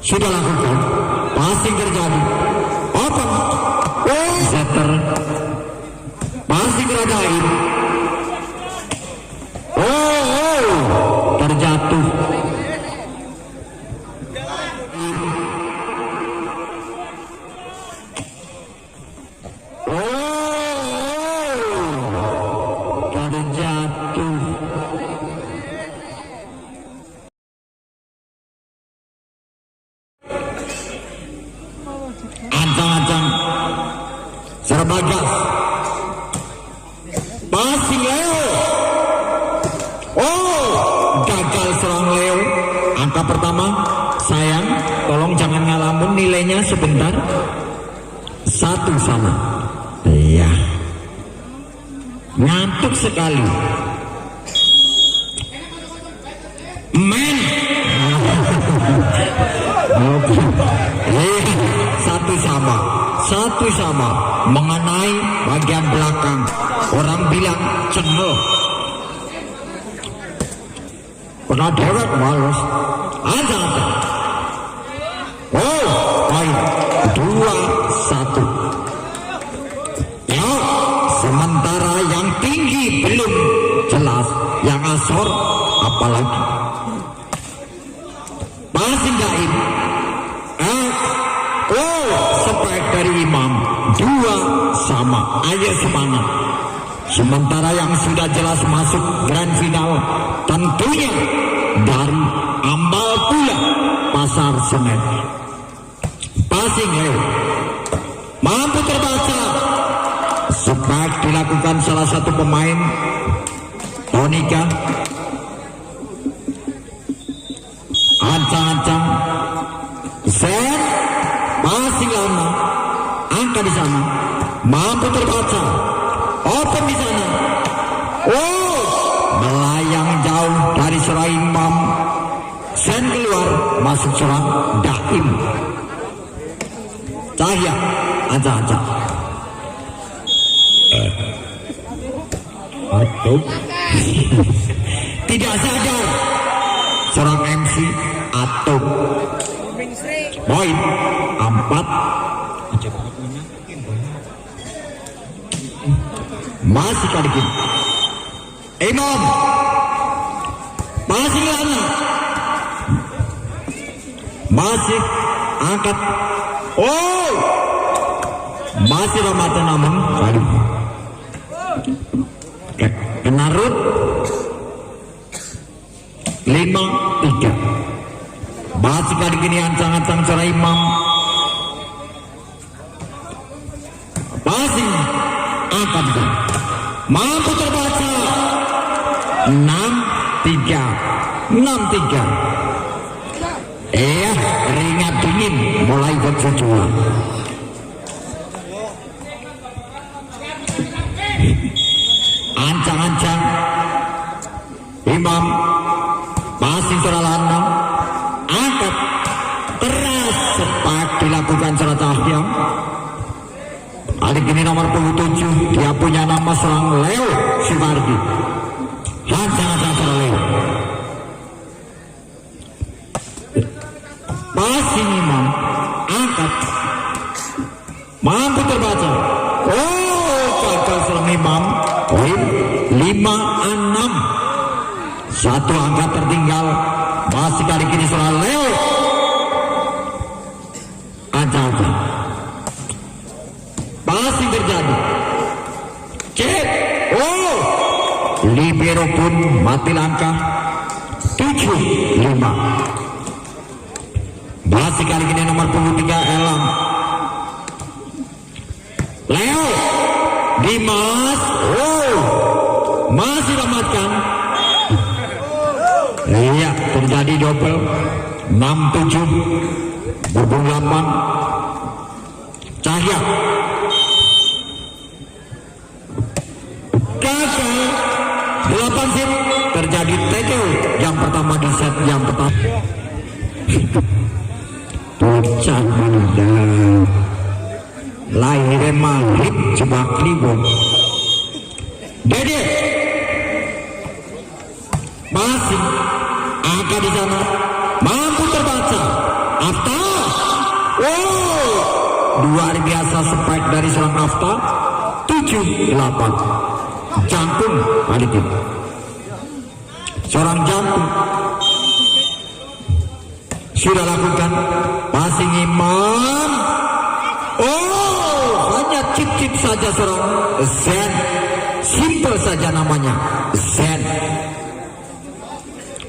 sudah lakukan. Passing terjadi. Open. Setter. Passing terjadi. Terjatuh. Ancang-ancang serba gas. Passing Leo. Gagal serang Leo. Angka pertama. Sayang, tolong jangan ngalamun, nilainya sebentar. 1 sama. Iya. Ngantuk sekali. Men. Satu sama mengenai bagian belakang. Orang bilang cengel. Pernah dewek males. Ada. Poin 2-1. Ya, sementara yang tinggi belum jelas, yang asor apalagi. Masih gaib. Spek dari Imam 2 sama. Ayo semangat. Sementara yang sudah jelas masuk grand final tentunya dari Ambal Pula Pasar Senen. Passing Leo mampu terbaca. Spek dilakukan salah satu pemain Tonika. Ancang-ancang set. Masih lama, angka di sana, mampu terbaca, open di sana, melayang jauh dari serang Imam, sen keluar, masuk serang Daim, Cahya, ancang-ancang, tidak sadar, serang MC atau poin 4. Masih kali ini Imam masih lana, masih angkat, masih ramatan namun kali kena rut 5-3. Masih kali ini ancang-ancang cara Imam. Passing angkat, mampu terbaca. 6-3. Ringat dingin mulai berjujuran. Ancang-ancang Imam passing teralana. Angkat teras, sepak dilakukan secara Cahya. Kali ini nomor 27, dia punya nama serang Leo Sibardi. Ancang-ancang serang Leo. Passing Imam, angkat, mampu terbaca. Gagal serang Imam. Poin 5-6. 1 angka tertinggal. Masih kali ini serang Leo. Ancang-ancang. Passing terjadi. Cek. Libero pun mati langkah. 7-5. Masih kali ini nomor 23 Elam. Leo. Dimas. Masih ramatkan. Iya, terjadi double 6-7 berhubung 8. Cahya gagal 8 set. Terjadi TKO yang pertama di set yang pertama. Bocah muda lahir maghrib jebak libur. Dede masih angka di sana, mampu terbaca atau luar biasa spike dari seorang Afta. 7-8 Jangkung balik ini. Seorang Jangkung sudah lakukan passing Imam. Oh, hanya cip-cip saja seorang Zen. Simple saja namanya Zen.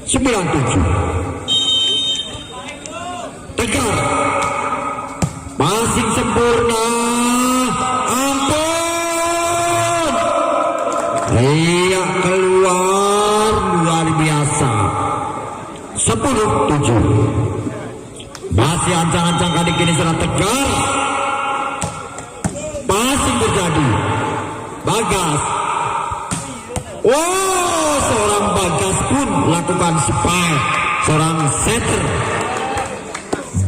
97 Tegar. Passing sempurna. Ampun. Iya, keluar luar biasa. 10-7 masih ancang-ancang kali ini seorang Tegar. Passing terjadi. Bagas. Wow, seorang Bagas pun lakukan spike. Seorang setter.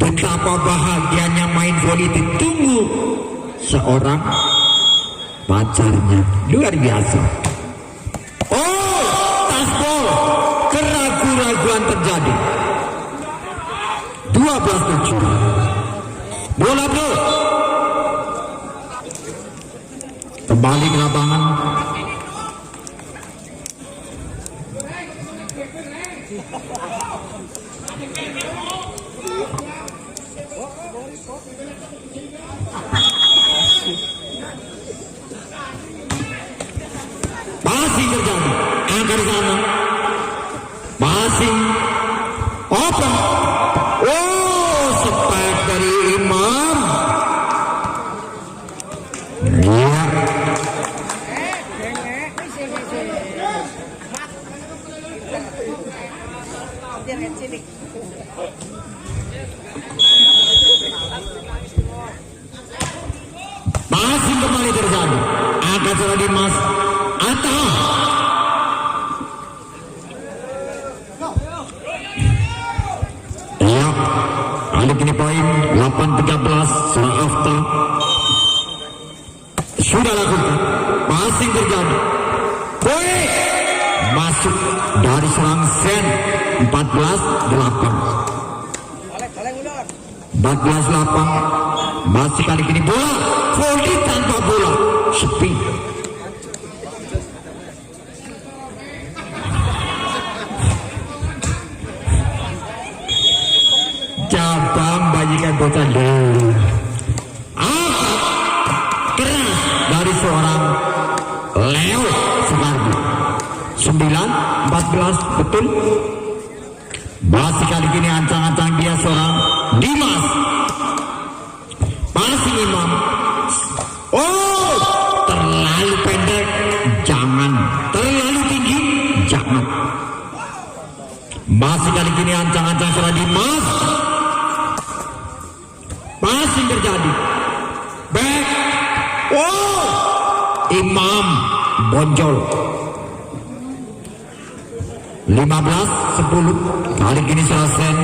Betapa bahagianya main voli, ditunggu seorang pacarnya. Luar biasa. Oh, tasbol. Keraguan-raguan terjadi. 12-7 bola bro. Kembali ke lapangan. Passing terjadi. Angkat di sana. Passing. Open. Oh, spike dari Imam. Iya. Passing kembali terjadi. Angkat sudah Dimas. Atta. Iya. Kali ini poin 8-13 seorang Afta. Sudah lakukan. Passing terjadi. Poin. Masuk dari seorang Sen. 14-8. 14-8. Masih kali ini bola. Volley tanpa bola. Sepi. Cabang bayikan bocah dulu. Keras dari seorang Leo Sukardi. 9-14 betul. Masih kali ini ancang-ancang dia seorang Dimas. Passing Imam. Oh, terlalu pendek. Jangan. Terlalu tinggi. Jangan. Masih kali ini ancang-ancang seorang Dimas. Passing terjadi. Back. Oh, Imam bonjol. 15-10. Kali ini selesai.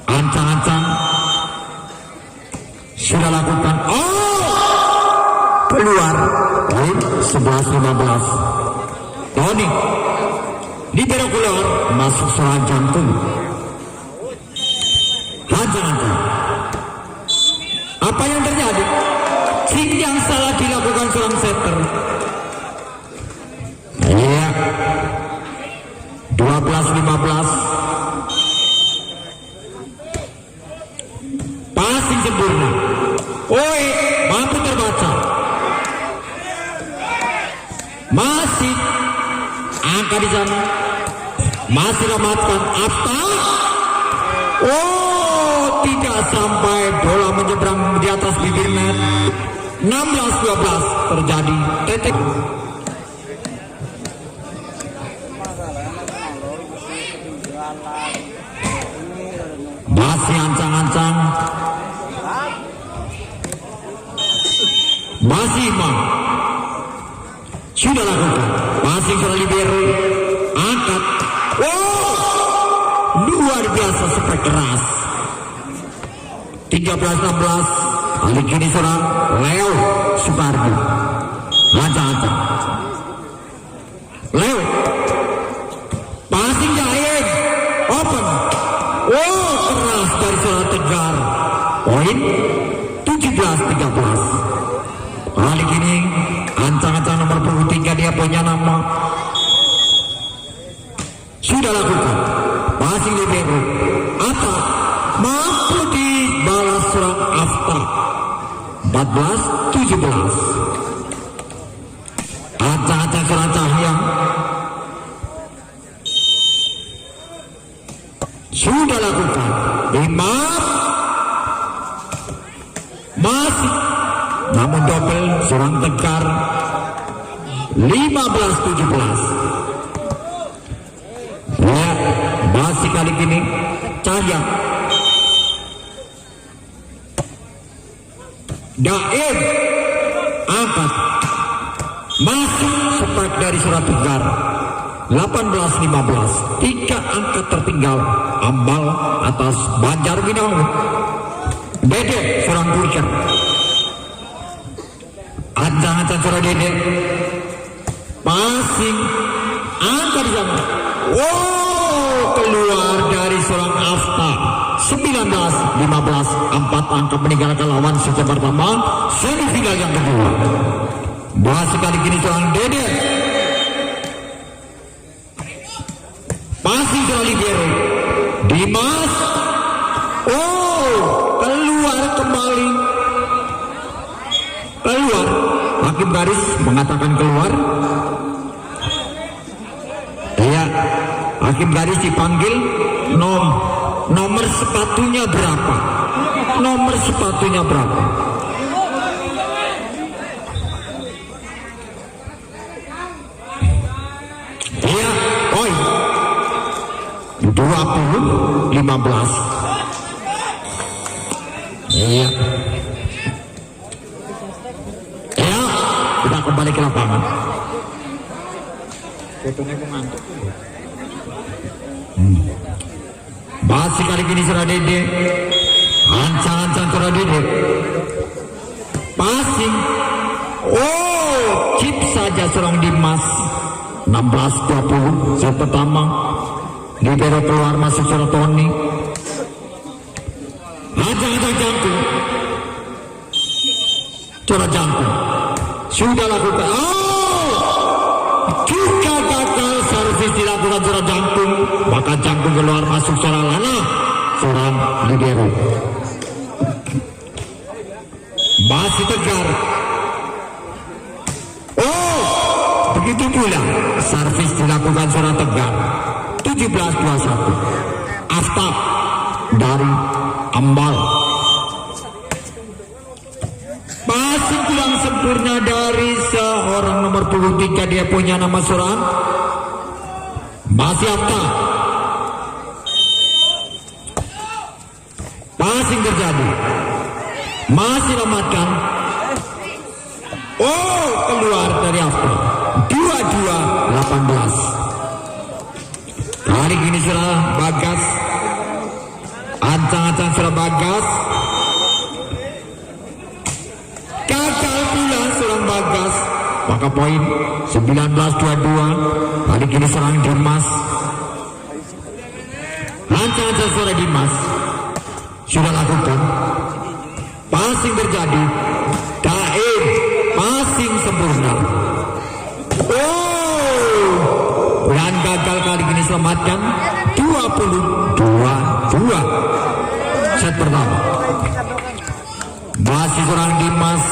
Ancang-ancang sudah lakukan. Oh, keluar. 11-15. Tony libero keluar. Masuk seorang Jantung. Ancang-ancang. Apa yang terjadi? Sing yang salah dilakukan seorang setter. Iya. 12-15. Passing sempurna. Oi, mampu terbaca. Masih angka di sana. Masih lemahkan Afta. Oh, tidak sampai bola menyeberang di atas bibir net. 16-12 terjadi titik. Masih ancang-ancang. Masih Imam. Sudah lakukan. Masih ke libero. Angkat. Wow, luar biasa spek keras. 13-16. Kali ini seorang Leo Sukardi. Ancang-ancang. Leo. Passing jahit. Open. Oh, keras dari seorang Tegar. poin 17-13. Kali ini ancang-ancang nomor 23 dia punya nama sudah lakukan passing libero atau mampu dibalas serang Afta 14-17. Ancang-ancang serang Cahya sudah lakukan 5 masih namun double serang Tegar 15-17. Ya, masih kali ini Cahya Daim angkat masuk sepak dari Surat Tegar 18-15. 3 angka tertinggal Ambal atas Banjar Binong. Dede serang Burger ancang-ancang serang Dede passing angka di sana. Keluar dari seorang Afta 19-15. 4 angka meninggalkan lawan sejak pertama semifinal yang kedua. Bahas kali ini seorang Dede masih seorang libero Dimas keluar kembali hakim garis mengatakan keluar. Ya, hakim garis dipanggil nomor sepatunya berapa? Nomor sepatunya berapa? Ya, 20-15. Iya. Ya, kita kembali ke lapangan. Fotonya mengantuk. Masih kali ini serah Dede. Ancang-ancang serah Dede. Passing. Chip saja serang Dimas. 16-20. Set pertama. Libero keluar masuk serah Tony. Ancang-ancang jangkung. Serah jangkung. Sudah lakukan. Juga gagal servis dilakukan serang jangkung, maka jangkung keluar masuk serang Lana serang libero. Masih Tegar. Begitu pula servis dilakukan serang Tegar 17-21. Afta dari Ambal passing kurang sempurna dari seorang nomor 23. Dia punya nama seorang masih Afta. Passing terjadi masih lemahkan. Keluar dari Afta 22-18. Kali ini serah Bagas. Ancang-ancang serah Bagas. Gagal pula serang Bagas, maka poin 19-22. Kali ini serang Dimas. Ancang-ancang serah Dimas sudah lakukan. Passing terjadi. Daim passing sempurna. Dan gagal kali ini selamatkan 22-2. Set pertama. Masih seorang Dimas,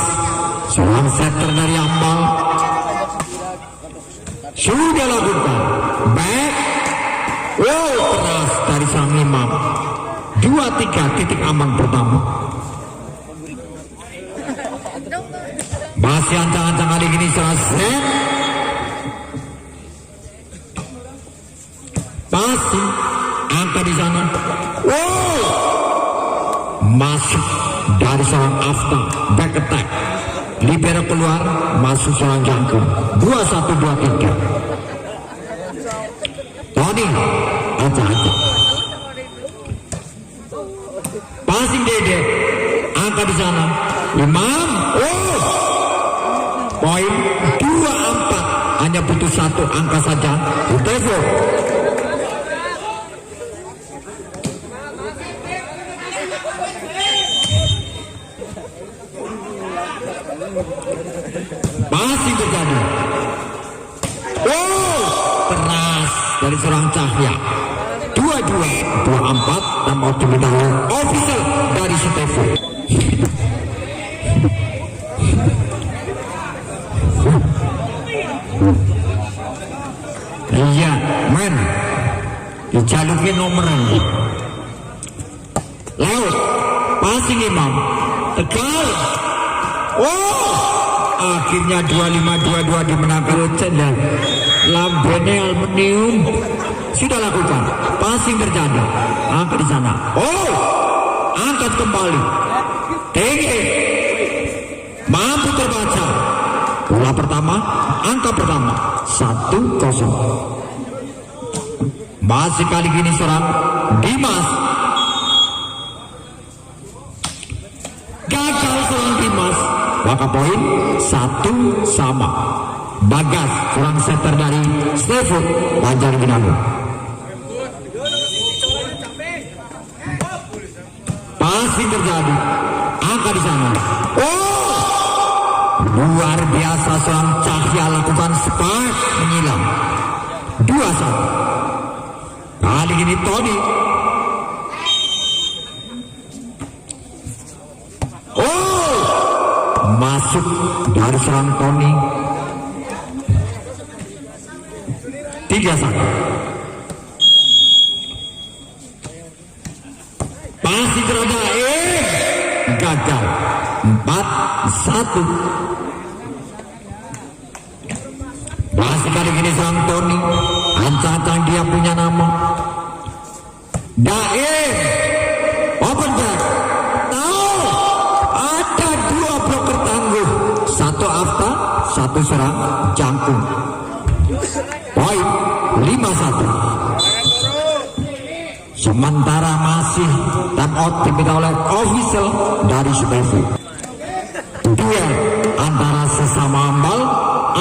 seorang setter dari Ambal. Sudah lakukan back. Keras dari sang Imam. 2-3 titik aman pertama. Masih ancang-ancang kali ini seorang set. Masih angka di sana. Masuk dari seorang Afta, back attack. Libero keluar, masuk seorang jangkung. 21-23. Tony, ancang-ancang. Passing Dede, angka di sana. Imam, poin 2-4. Hanya butuh 1 angka saja. Utevo. Masih terjadi. Oh, keras dari seorang Cahya. 22, 24 dan mau diketahui official dari Stevo. Iya, men. Dijalukin nomeran. Laut, passing Imam. Tegal. Oh, akhirnya 25-22 dimenangkan Cendal. Lambene aluminium sudah lakukan. Passing terjadi. Angkat di sana. Oh, angkat kembali. Tinggi. Mampu terbaca. Bola pertama, angka pertama 1-0. Masih kali gini serang Dimas. Gagal serang Dimas. Maka poin 1-1. Bagas serang setter dari Stevo Banjarnegara. Passing terjadi. Angka di sana. Oh, luar biasa seorang Cahya lakukan spark menyilang. 2-1. Kali ini Tony. Oh, masuk dari serang Tony. 3-1. Masih terada gagal. 4-1. Masih kali ini serang Tony. Ancang-ancang dia punya nama. Daim open back. Tahu ada 2 bloker tangguh. 1 Afta, 1 serang Jangkung. Poin 5-1. Sementara masih time out diminta oleh official dari Stevo. Duel antara sesama ambal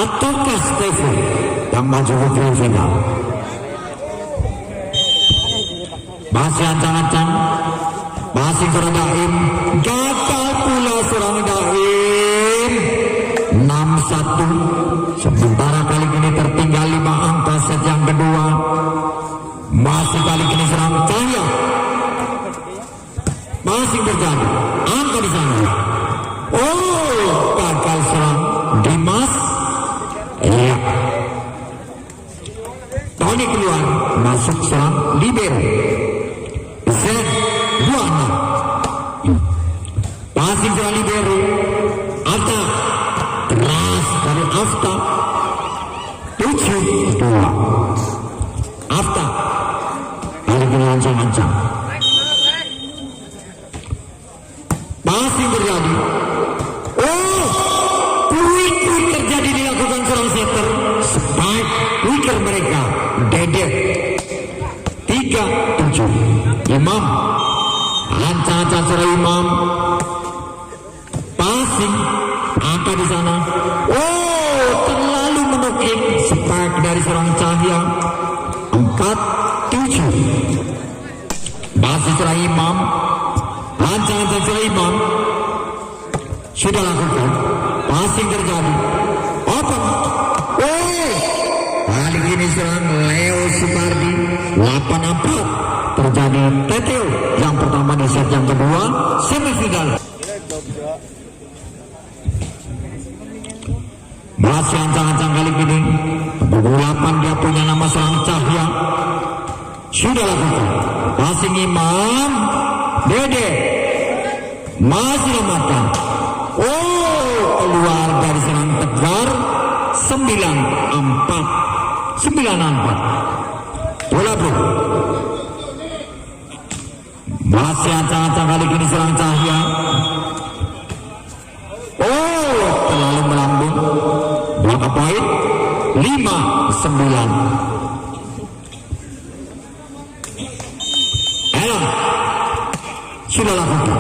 ataukah Stevo yang maju ke final. Masih ancang-ancang. Masih serang Daim. Gagal pula serang Daim. 6-1. Sementara kali ini tertinggal 5 angka set yang kedua. Masih kali ini serang Cahya. Masih terjadi. Angka di sana. Oh, gagal serang Dimas. Iya. Tony keluar. Masuk serang libero. Z26. Passing serang libero. Afta. Keras dari Afta. 7-2. Afta. Kali ini lancang-lancang. Passing terjadi. Oh, quicker terjadi dilakukan serang setter. Spike quicker mereka. Dede. 3-7. Imam. Ancang-ancang serang Imam. Passing. Angka di sana. Oh, terlalu menukik. Spike dari serang Cahya. 4-7. Masih serang Imam. Ancang-ancang serang Imam. Sudah lakukan. Passing terjadi. Open. Oh, kali ini serang Leo Supardi. 8-4. Terjadi Teteo yang pertama di set yang kedua semifinal. Masih ancang-ancang kali ini. Pukul 8 dia punya nama serang Cahya. Sudah lakukan. Passing Imam. Dede. Masih lemahkan. Oh, keluar dari serang Tegar. 9-4. 9-4. Bola bro. Masih ancang-ancang kali ini serang Cahya. Oh, terlalu melambung. Berapa poin? 5-9. Elang sudah lakukan.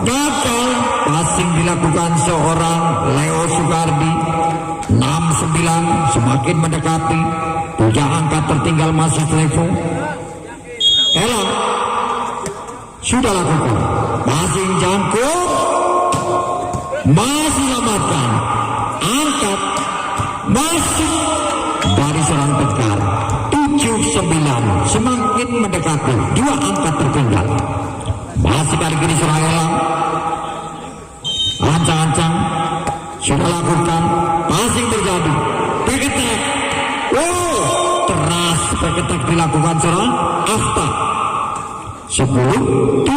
Gagal. Passing dilakukan seorang Leo Sukardi. 6-9. Semakin mendekati. 3 angka tertinggal masih Stevo. Elang sudah lakukan. Passing Jangkung. masih selamatkan, angkat, masuk dari serang Tegar. 7-9 semakin mendekati, 2 angka tertinggal. Masih kali kiri serang Elang, ancang-ancang sudah lakukan, passing terjadi, peketek, teras peketek dilakukan serang Afta. 10-7.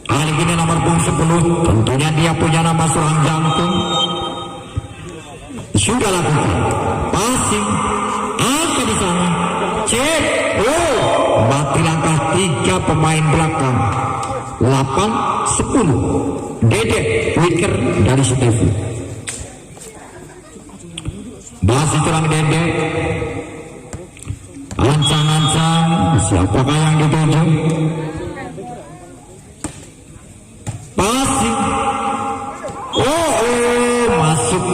Kali ini nomor punggung 10, tentunya dia punya nama seorang jantung. Sudah lakukan passing, angka di sana, cek, mati langkah 3 pemain belakang. 8-10. Dede Wicker dari Stevie. Masih serang Dede, ancang-ancang, siapakah yang dituju? Passing, masuk,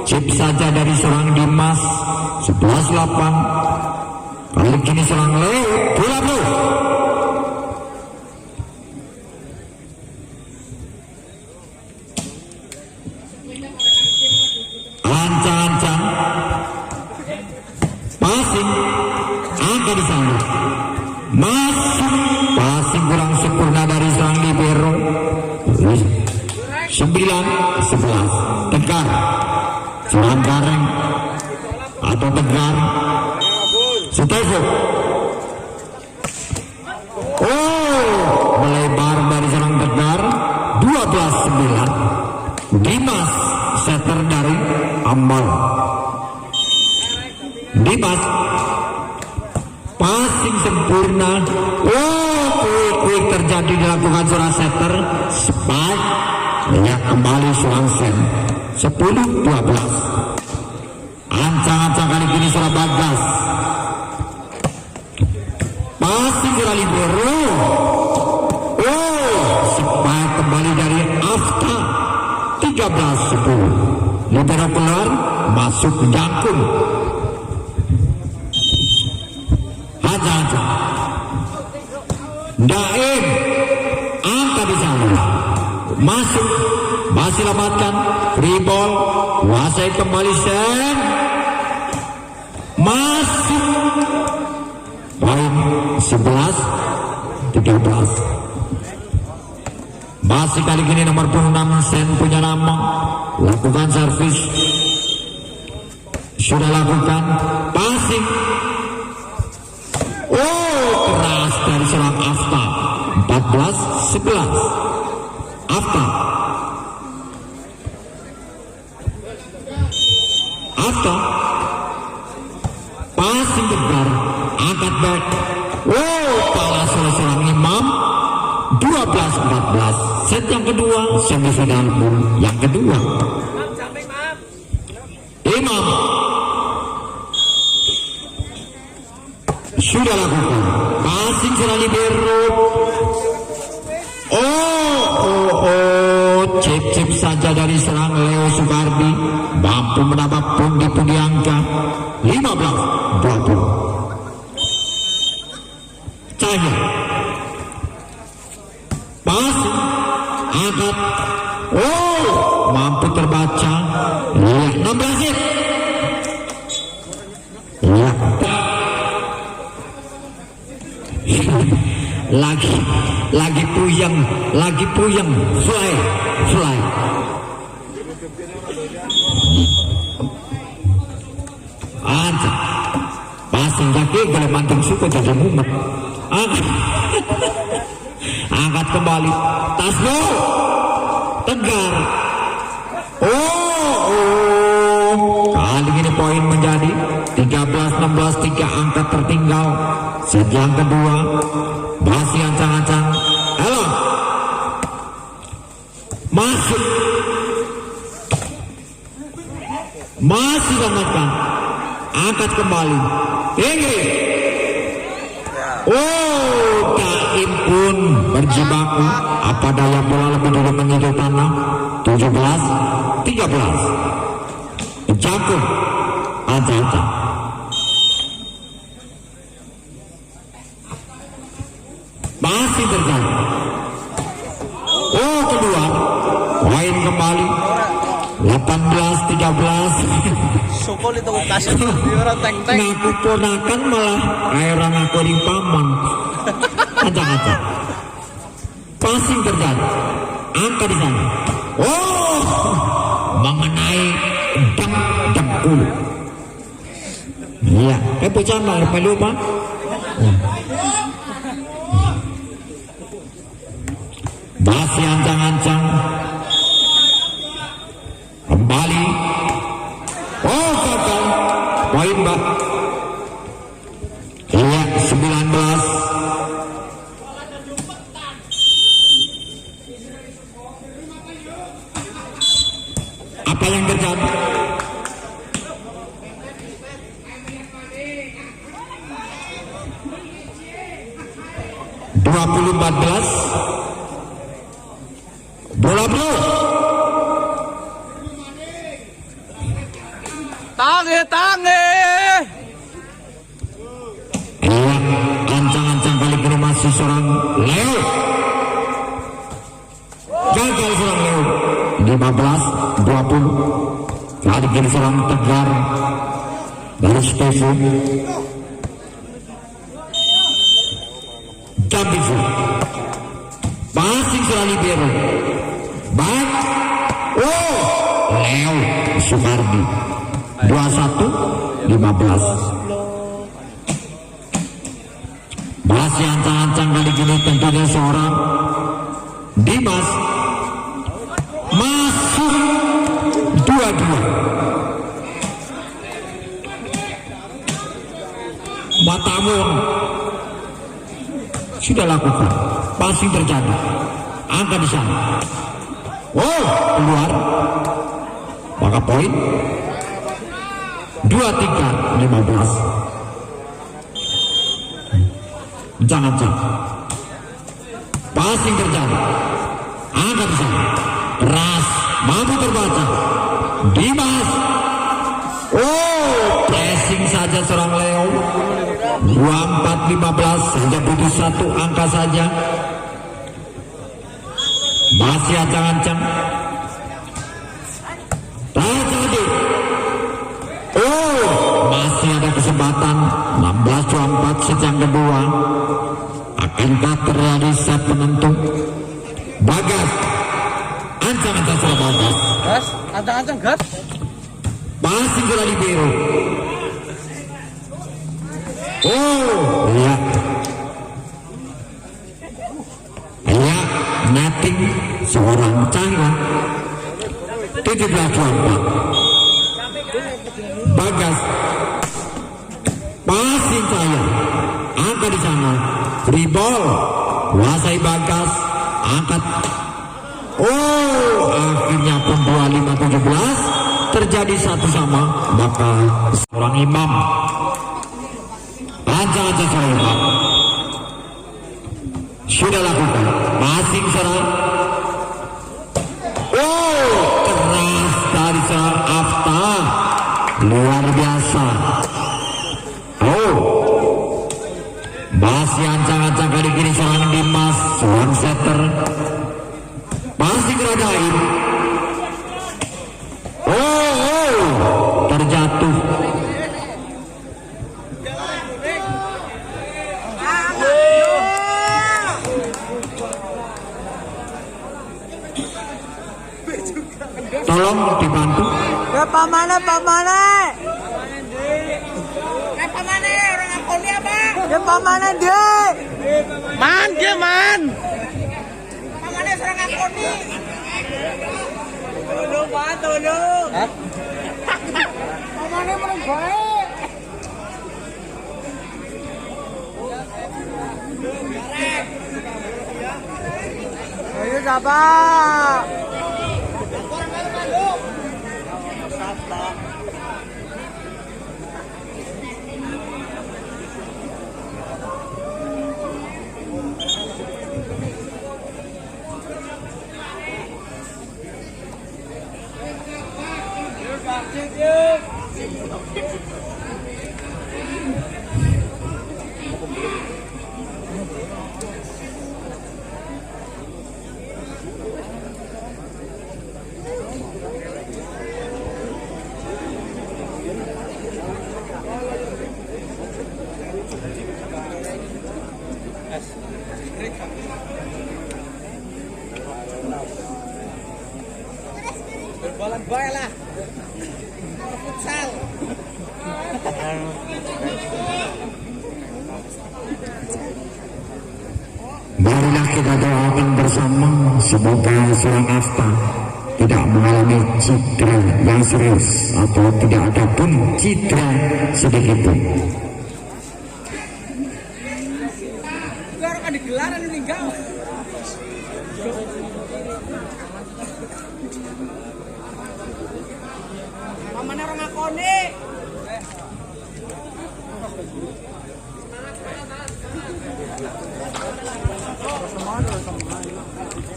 chip saja dari serang Dimas. 11-8. Kali kini serang Leo, bola bro. Ancang-ancang, passing, angka di sana, masuk, passing kurang sempurna dari serang libero. 9-11. Tegar serang Gareng atau Tegar Stevo, melebar dari serang Tegar. 12-9. Dimas setter dari Ambal. Dimas passing sempurna, quick terjadi dilakukan seorang setter, spike ya kembali seorang sen. 10-12. Ancang-ancang kali ini seorang Bagas, passing seorang libero, spike kembali dari Afta. 13-10. Libero keluar, masuk jangkung. Ancang-ancang Daim, angka di sana, masuk, masih selamatkan, free ball, kuasai kembali sen, masuk, poin 11-13. Masih kali ini nomor 6 sen punya nama, lakukan servis, sudah lakukan passing, keras dari serang Afta. 14-11. Afta passing Tegar, angkat back, kalah seorang Imam. 12-14. Set yang kedua, semifinal pun yang kedua. Imam sudah lakukan passing serang libero, cip saja dari serang Leo Sukardi, mampu menambah pundi-pundi angka. 15-20. Cahaya passing, angkat, mampu terbaca. 16 hit. lagi puyeng, fly. Aja passing kaki boleh manting suku jadi mumet. Angkat kembali, Tasno Tegar. Kali ini poin menjadi 13-16, 3 angka tertinggal. Set yang kedua, masih ancang-ancang, masuk, masih selamatkan, angkat kembali, tinggi. Daim pun berjibaku, apa daya bola lebih dulu menyentuh tanah. 17-13. Jangkung, ancang-ancang, masih terjadi. Kedua, kembali 18-13. Sukul itu kasih orang teng-teng. Ngaku ponakan malah kayak orang ngaku di paman. Acak-acak. Passing terjadi. Angka di sana. Oh, mengenai dengkul. Iya, bocah mah lupa. Masih ancang-ancang. Kembali. Oh, gagal. Poin, Mbak. Iya, 19. Apa yang terjadi? Bola bro. Tangi. Iya, ancang-ancang kali ini masih seorang Leo. Gagal seorang Leo. 15-20. Kali ini seorang Tegar dari Stefan. Jambisu. Masih seorang libero. Baik. Oh, Leo Sukardi. 21-15. Masih ancang-ancang kali ini tentunya seorang Dimas. Masuk 22. Matamun sudah lakukan. Pasti terjadi. Angka di sana. Oh, keluar. Maka poin 23-15. Jangan-jangan. Passing terjadi. Angka di sana. Keras. Mampu terbaca. Dimas. Oh, pressing saja seorang Leo. 24-15. Hanya butuh satu angka saja. Masih ancang-ancang. Terjadi. Oh, masih ada kesempatan. 16-24 sejam kedua. Akankah terjadi set penentu? Bagas. Ancang-ancang sudah Bagas. Gas, ancang-ancang gas. Masih sudah libero. Oh, iya. Iya, netting seorang Chandra. 17-24. Bagas. Passing saya. Angkat di sana. Free ball. Kuasai Bagas. Angkat. Oh, akhirnya pun 25-17. Terjadi satu sama. Maka seorang Imam. Ancang-ancang seorang Imam. Sudah lakukan. Passing serang. Oh, keras dari seorang Afta. Luar biasa. Oh, masih ancang-ancang kali ini seorang Dimas, seorang setter. Masih geradain. Oh, terjatuh. Tolong dibantu. Ya pamane. Orang ngakoni apa? Ya pamane deh. Man. Pamane orang ngakoni. Tolong. Hah? Pamane meneng baik. Ayo siapa? Bola boy lah. Futsal. Marilah kita doakan bersama semoga seorang Asta tidak mengalami cedera yang serius atau tidak ada pun cedera sedikit pun. Gelar kan digelaran meninggal. Pamane orang ngakoni.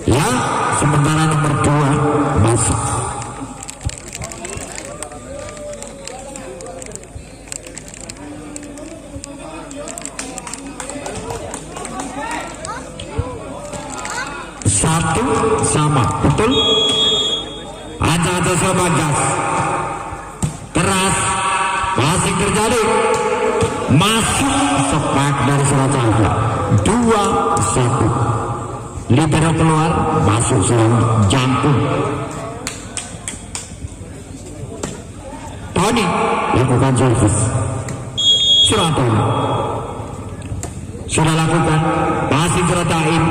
Ya, sementara nomor 2 masuk. Satu sama, betul? Ada sama gas. Keras, masih terjadi. Masuk sepak dari Surabaya. 2-1. Libero keluar, masuk seorang Jangkung. Tony lakukan servis. Surabaya sudah lakukan, masih ceritain.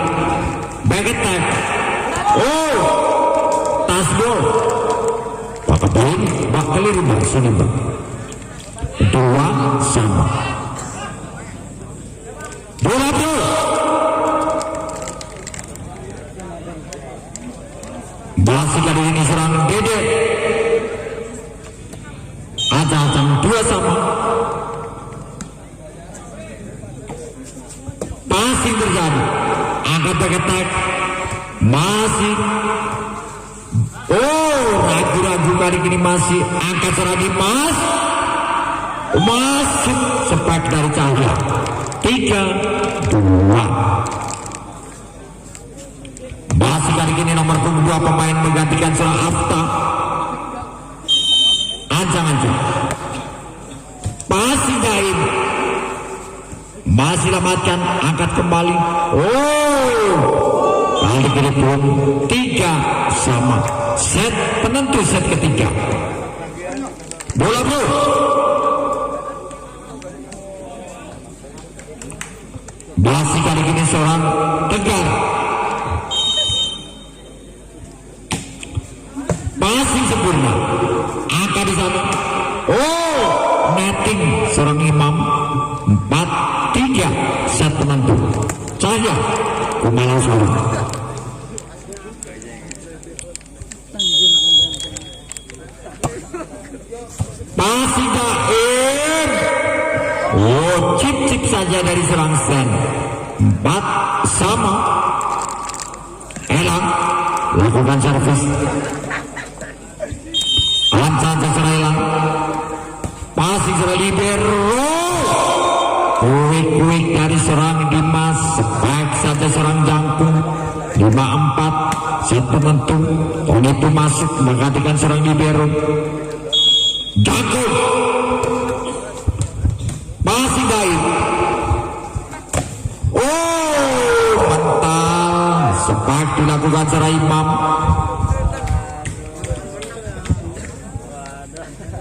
Back attack. Oh, tas gol. Pakai poin, bak keliru bak sini bak. 2 sama. Bola tuh. Masih kali ini serang Dede. Acang 2 sama. Passing terjadi. Angkat back attack. Masih. Oh, ragu-ragu kali ini masih angkat serang Dimas. Masuk sepak dari Cahya. 3-2. Masih kali ini nomor 2 pemain menggantikan serang Afta. Ancang-ancang. Masih Daim. Masih lamatkan, angkat kembali. Oh, kali ini pun 3 sama. Set penentu set ketiga. Bola bro. Masih kali ini seorang Tegar. Masih sempurna. Angka di sana. Oh, netting seorang Imam. 4-3 set penentu. Cahya Kumalau Solo. Masih Daim. Oh, cip-cip saja dari serang Sen. 4 sama. Elang lakukan servis. Lancar Elang. Passing serang libero. Kuik-kuik dari serang Dimas. Sepak saja serang Jangkung. 5-4 set penentu. Tony itu masuk menggantikan serang libero. Jangkung. Masih Daim. Oh, mental. Sepak dilakukan serang Imam.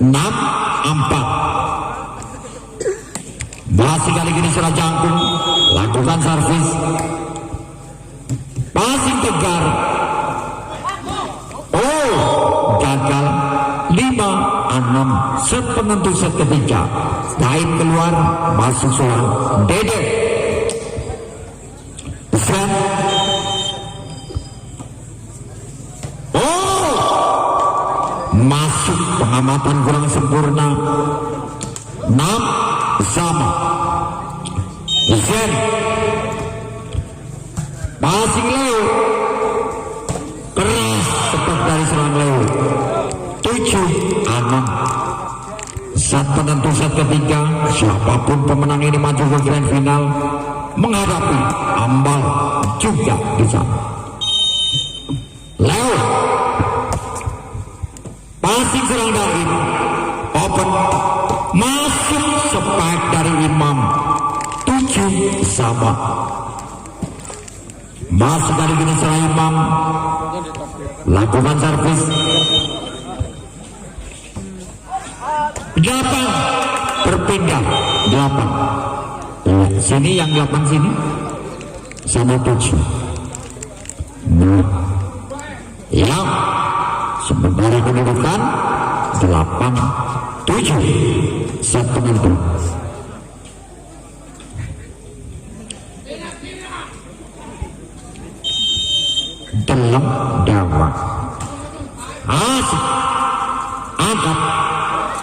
6-4. Masih kali ini serang Jangkung. Lakukan servis. Passing Tegar. Oh, gagal. 5-6 set penentu set ketiga. Daim keluar, masuk seorang Dede. Set. Oh, masuk, pengamatan kurang sempurna. 6 sama. Zen. Passing Leo. Keras sepak dari serang Leo. 7-6 set penentu set ketiga. Siapapun pemenang ini maju ke grand final menghadapi Ambal juga di sana. Leo. Passing serang Daim. Open. Masuk sepak dari Imam. 7 sama. Masih kali ini serang Imam, lakukan servis 8, berpindah 8. Sini yang 8 sini sama 7. Ya, sementara kedudukan 8-7 set penentu. Dalam dawa asik angkat,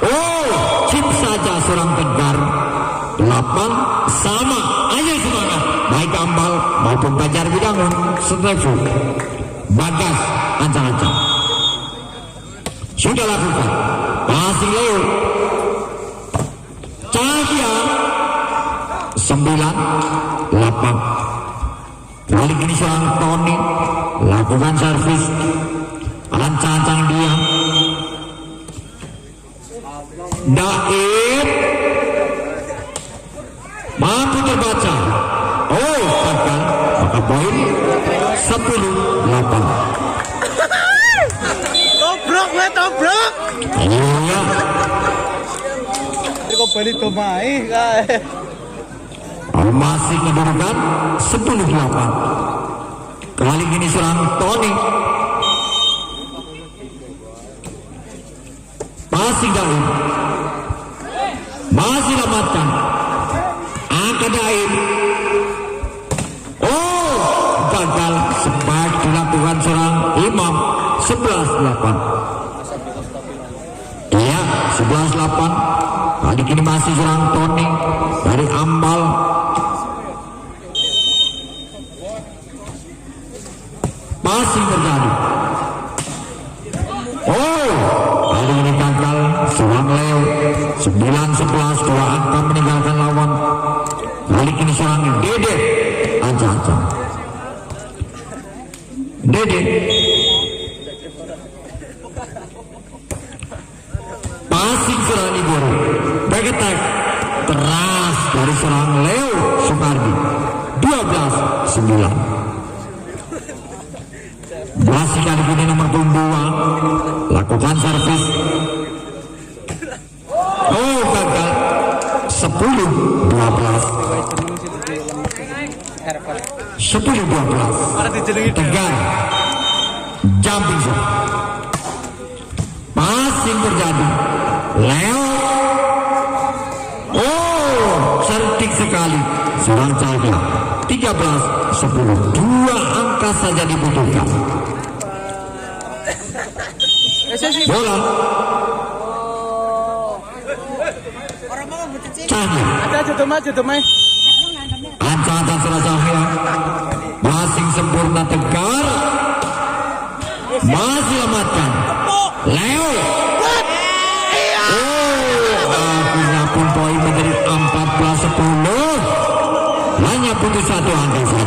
oh chip saja seorang Tegar 8 sama. Ayo semangat baik Ambal maupun Banjar Widangun. Stefu Bagas ancang-ancang sudah lakukan passing Leo Cahya 9-8. Balik ini seorang Tony, lakukan servis ancang-ancang dia. Daib mampu terbaca, oh gagal, maka poin 10-8. Tobrok. Iya. Kok balik domai Masih kedudukan 10-8. Kali ini serang Tony. Passing Daim. Masih lamatkan. Angkat Daim. Oh, gagal. Sempat dilakukan serang Imam. 11-8. Iya, 11-8. Kali ini masih serang Tony dari Ambal. Masih terjadi. Oh, kali ini gagal serang Leo. 9-11, 2 angka meninggalkan lawan. Kali ini serang Dede. Ancang-ancang Dede. Passing serang Igor. Back attack keras dari serang Leo Sukardi. 12-9. Masih kali ini nomor 2 lakukan servis. Oh gagal 10-12. 10-12. Tegar jumping shot. Passing terjadi. Leo. Oh cerdik sekali serang Cahaya. 13-10. 2 angka saja dibutuhkan. Bola Cahaya. Ada domai. Ancang-ancang serang Cahaya. Masing sempurna Tegar. Masih amatkan Leo. Oh akhirnya pun poin menjadi 14-10. Hanya putus 1 angka.